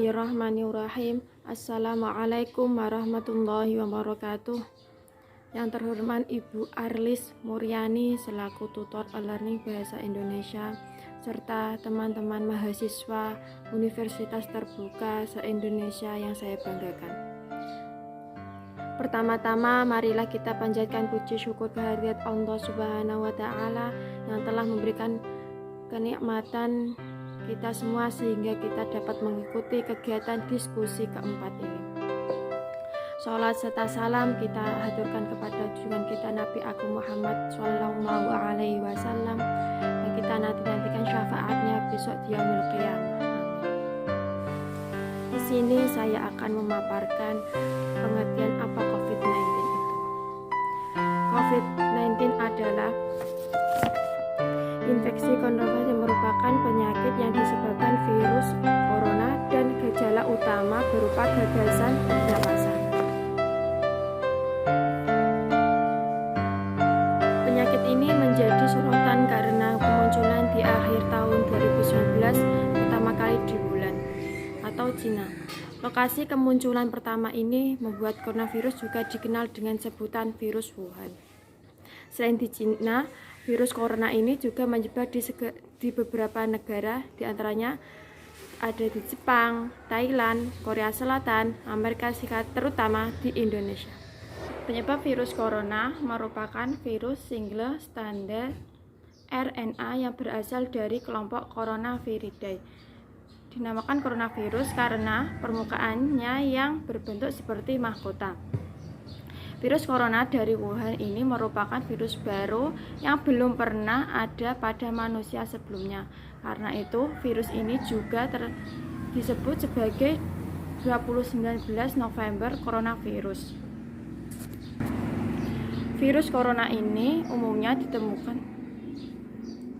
Bismillahirrahmanirrahim. Assalamualaikum warahmatullahi wabarakatuh. Yang terhormat Ibu Arlis Muryani selaku tutor e-learning bahasa Indonesia serta teman-teman mahasiswa Universitas Terbuka se-Indonesia yang saya banggakan. Pertama-tama marilah kita panjatkan puji syukur kehadirat Allah Subhanahu wa taala yang telah memberikan kenikmatan kita semua sehingga kita dapat mengikuti kegiatan diskusi keempat ini. Salat serta salam kita haturkan kepada junjungan kita Nabi Agung Muhammad Sallallahu Alaihi Wasallam yang kita nantikan syafaatnya besok di yaumil qiyamah. Di sini saya akan memaparkan pengertian apa COVID-19 itu. COVID-19 adalah infeksi coronavirus yang merupakan penyakit yang disebabkan virus corona dan gejala utama berupa gagasan pernapasan. Penyakit ini menjadi sorotan karena kemunculan di akhir tahun 2019 pertama kali di Wuhan atau Cina. Lokasi kemunculan pertama ini membuat coronavirus juga dikenal dengan sebutan virus Wuhan. Selain di Cina, virus corona ini juga menyebar di beberapa negara, diantaranya ada di Jepang, Thailand, Korea Selatan, Amerika Serikat, terutama di Indonesia. Penyebab virus corona merupakan virus single stranded RNA yang berasal dari kelompok Coronaviridae. Dinamakan coronavirus karena permukaannya yang berbentuk seperti mahkota. Virus corona dari Wuhan ini merupakan virus baru yang belum pernah ada pada manusia sebelumnya. Karena itu, virus ini juga disebut sebagai 2019 November coronavirus. Virus corona ini umumnya ditemukan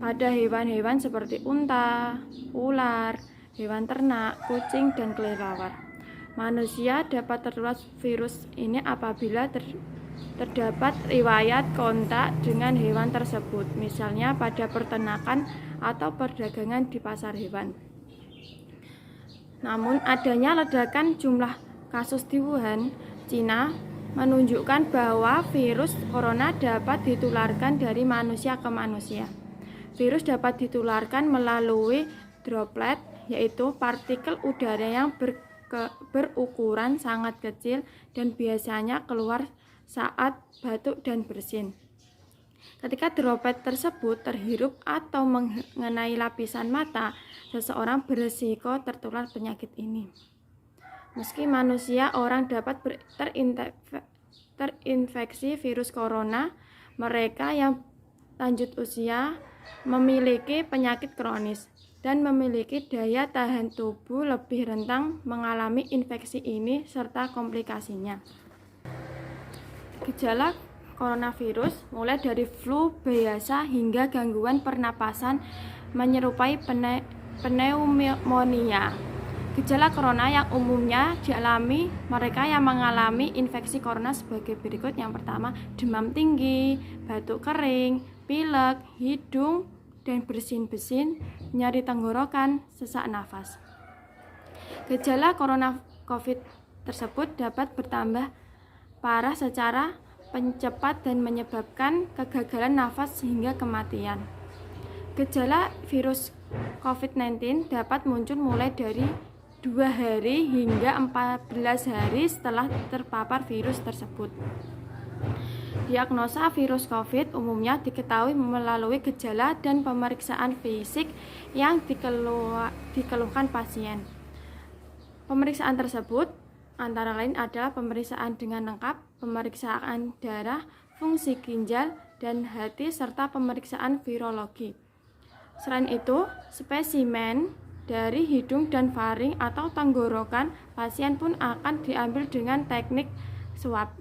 pada hewan-hewan seperti unta, ular, hewan ternak, kucing, dan kelelawar. Manusia dapat tertular virus ini apabila terdapat riwayat kontak dengan hewan tersebut, misalnya pada peternakan atau perdagangan di pasar hewan. Namun, adanya ledakan jumlah kasus di Wuhan, Cina, menunjukkan bahwa virus corona dapat ditularkan dari manusia ke manusia. Virus dapat ditularkan melalui droplet, yaitu partikel udara yang berukuran sangat kecil dan biasanya keluar saat batuk dan bersin. Ketika droplet tersebut terhirup atau mengenai lapisan mata, seseorang berisiko tertular penyakit ini. Meski manusia, orang dapat terinfeksi virus corona. Mereka yang lanjut usia, memiliki penyakit kronis, dan memiliki daya tahan tubuh lebih rentan mengalami infeksi ini serta komplikasinya. Gejala coronavirus mulai dari flu biasa hingga gangguan pernapasan menyerupai pneumonia. Gejala corona yang umumnya dialami mereka yang mengalami infeksi corona sebagai berikut. Yang pertama, demam tinggi, batuk kering, pilek, hidung dan bersin-bersin, nyeri tenggorokan, sesak nafas. Gejala corona COVID tersebut dapat bertambah parah secara cepat dan menyebabkan kegagalan nafas hingga kematian. Gejala virus COVID-19 dapat muncul mulai dari 2 hari hingga 14 hari setelah terpapar virus tersebut. Diagnosa virus COVID umumnya diketahui melalui gejala dan pemeriksaan fisik yang dikeluhkan pasien. Pemeriksaan tersebut antara lain adalah pemeriksaan dengan lengkap, pemeriksaan darah, fungsi ginjal, dan hati, serta pemeriksaan virologi. Selain itu, spesimen dari hidung dan faring atau tenggorokan pasien pun akan diambil dengan teknik swab.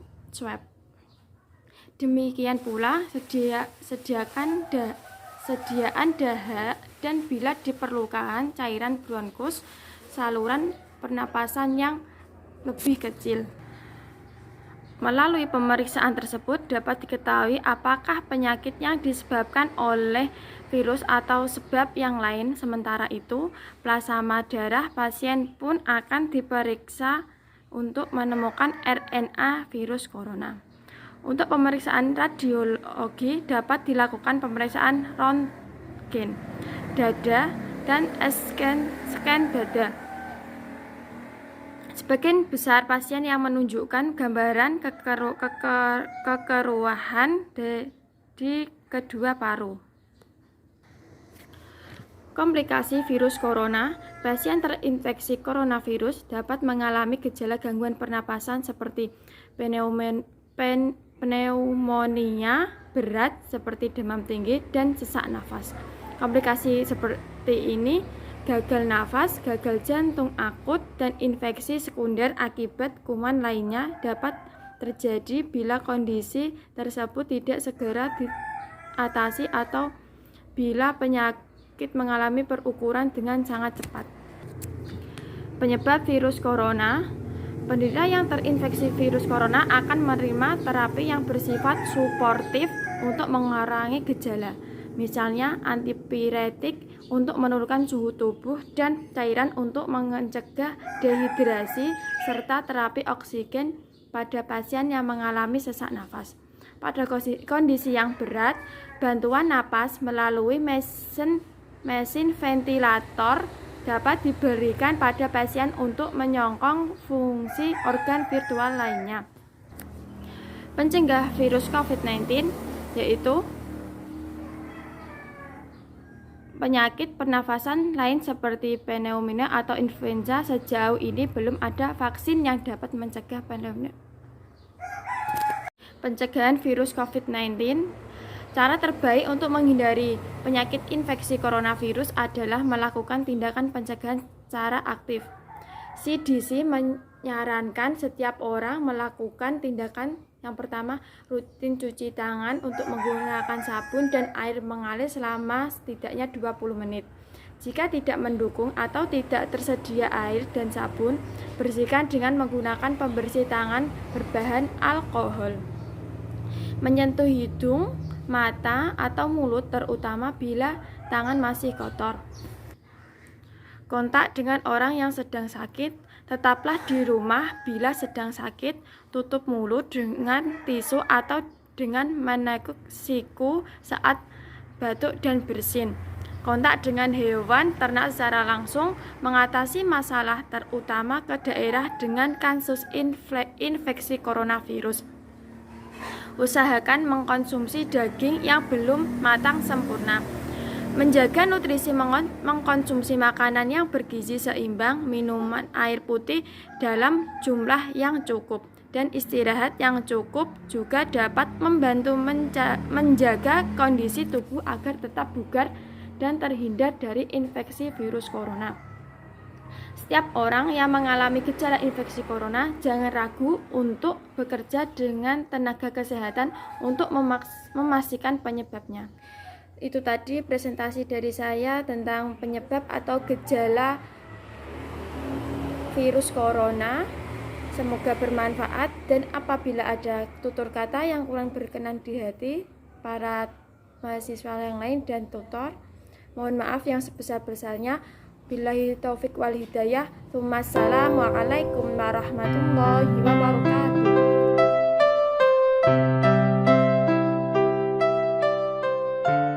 Demikian pula sediaan dahak dan bila diperlukan cairan bronkus, saluran pernapasan yang lebih kecil. Melalui pemeriksaan tersebut dapat diketahui apakah penyakit yang disebabkan oleh virus atau sebab yang lain. Sementara itu, plasma darah pasien pun akan diperiksa untuk menemukan RNA virus corona. Untuk pemeriksaan radiologi dapat dilakukan pemeriksaan röntgen dada dan scan dada. Sebagian besar pasien yang menunjukkan gambaran kekeruahan di kedua paru. Komplikasi virus corona. Pasien terinfeksi coronavirus dapat mengalami gejala gangguan pernapasan seperti pneumonia berat seperti demam tinggi dan sesak nafas. Komplikasi seperti ini gagal nafas, gagal jantung akut, dan infeksi sekunder akibat kuman lainnya dapat terjadi bila kondisi tersebut tidak segera diatasi atau bila penyakit mengalami perukuran dengan sangat cepat. Penyebab virus corona. Penderita yang terinfeksi virus corona akan menerima terapi yang bersifat suportif untuk mengurangi gejala, misalnya antipiretik untuk menurunkan suhu tubuh dan cairan untuk mencegah dehidrasi, serta terapi oksigen pada pasien yang mengalami sesak nafas. Pada kondisi yang berat, bantuan napas melalui mesin ventilator dapat diberikan pada pasien untuk menyokong fungsi organ vital lainnya. Pencegah virus COVID-19 yaitu penyakit pernafasan lain seperti pneumonia atau influenza. Sejauh ini belum ada vaksin yang dapat mencegah pneumonia. Pencegahan virus COVID-19. Cara terbaik untuk menghindari penyakit infeksi coronavirus adalah melakukan tindakan pencegahan secara aktif. CDC menyarankan setiap orang melakukan tindakan yang pertama, rutin cuci tangan untuk menggunakan sabun dan air mengalir selama setidaknya 20 menit. Jika tidak mendukung atau tidak tersedia air dan sabun, bersihkan dengan menggunakan pembersih tangan berbahan alkohol. Menyentuh hidung, mata, atau mulut terutama bila tangan masih kotor. Kontak dengan orang yang sedang sakit. Tetaplah di rumah bila sedang sakit. Tutup mulut dengan tisu atau dengan meneguk siku saat batuk dan bersin. Kontak dengan hewan ternak secara langsung. Mengatasi masalah terutama ke daerah dengan kasus infeksi coronavirus. Usahakan mengkonsumsi daging yang belum matang sempurna. Menjaga nutrisi, mengkonsumsi makanan yang bergizi seimbang, minuman air putih dalam jumlah yang cukup, dan istirahat yang cukup juga dapat membantu menjaga kondisi tubuh agar tetap bugar dan terhindar dari infeksi virus corona. Setiap orang yang mengalami gejala infeksi corona jangan ragu untuk bekerja dengan tenaga kesehatan untuk memastikan penyebabnya. Itu tadi presentasi dari saya tentang penyebab atau gejala virus corona. Semoga bermanfaat, dan apabila ada tutur kata yang kurang berkenan di hati para mahasiswa yang lain dan tutor, mohon maaf yang sebesar-besarnya. Billahi taufik wal hidayah. Wassalamualaikum warahmatullahi wabarakatuh.